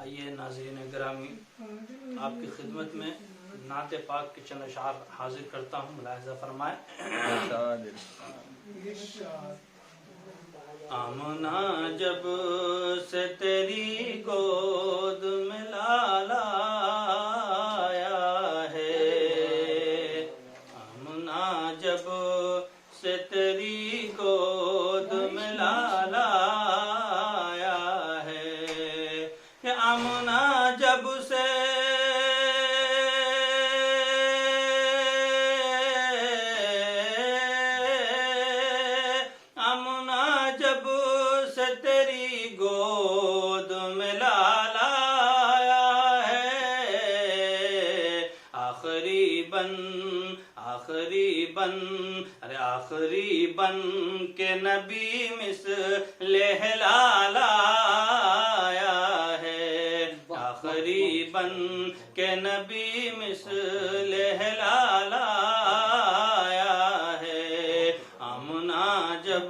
आइए नाज़रीन गिरामी, आपकी खिदमत में नात पाक के चंद अशार हाजिर करता हूँ, मुलाहिज़ा फरमाए। आमना जब से तेरी गोद में लाला आया है, आमना जब से तेरी गोद में लाला आया है, आमना जब से तेरी गोद में लाला आया है, आखिरी बन के नबी मिसले लाला आया है, आखिरी बन के नबी मिसले लाला आया है, आमना जब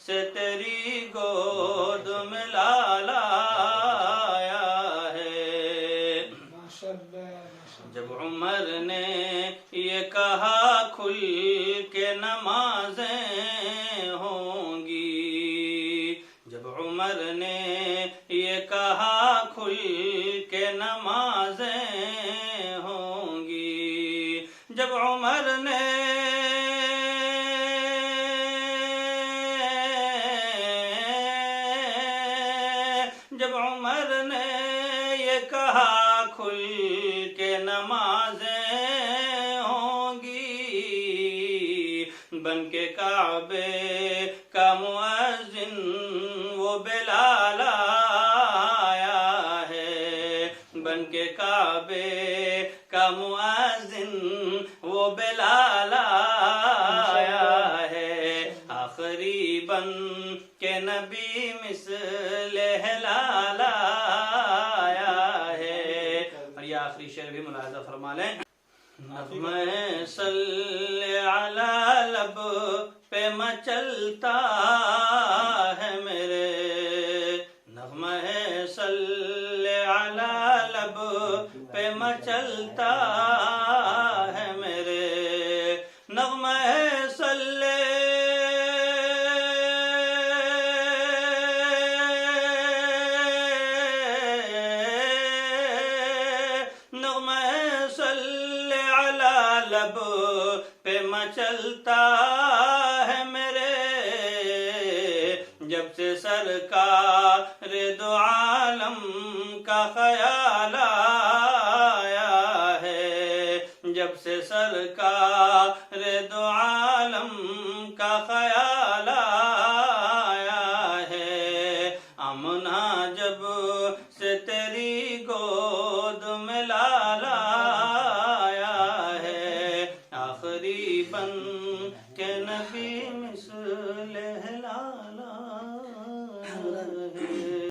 से तेरी गोद में लाला आया है। जब उमर ने ये कहा खुल के नमाजें होंगी, जब उमर ने ये कहा खुल के नमाजें होंगी, जब उमर ने ये कहा खुल के नमाजें होंगी, बन के काबे का मुअज्जिन वो बिलाल आया है, बन के काबे का मुअज्जिन वो बिलाल आया है, आखिरी बन के नबी मिसले लाला आया है। और ये आखिरी शेर भी मुलाहिज़ा फरमा लें। नग़्मे सल्ले अला लब पे मचलता है मेरे, नग़्मे सल्ले अला लब पे मचलता है मेरे, नग़्मे सल्ले लब पे मचलता है मेरे, जब से सरकार दो आलम का ख्याल आया है, जब से सरकार दो आलम का ख्याल आया है, आमना जब से तेरी गोद में लाला आखिरी बन के नबी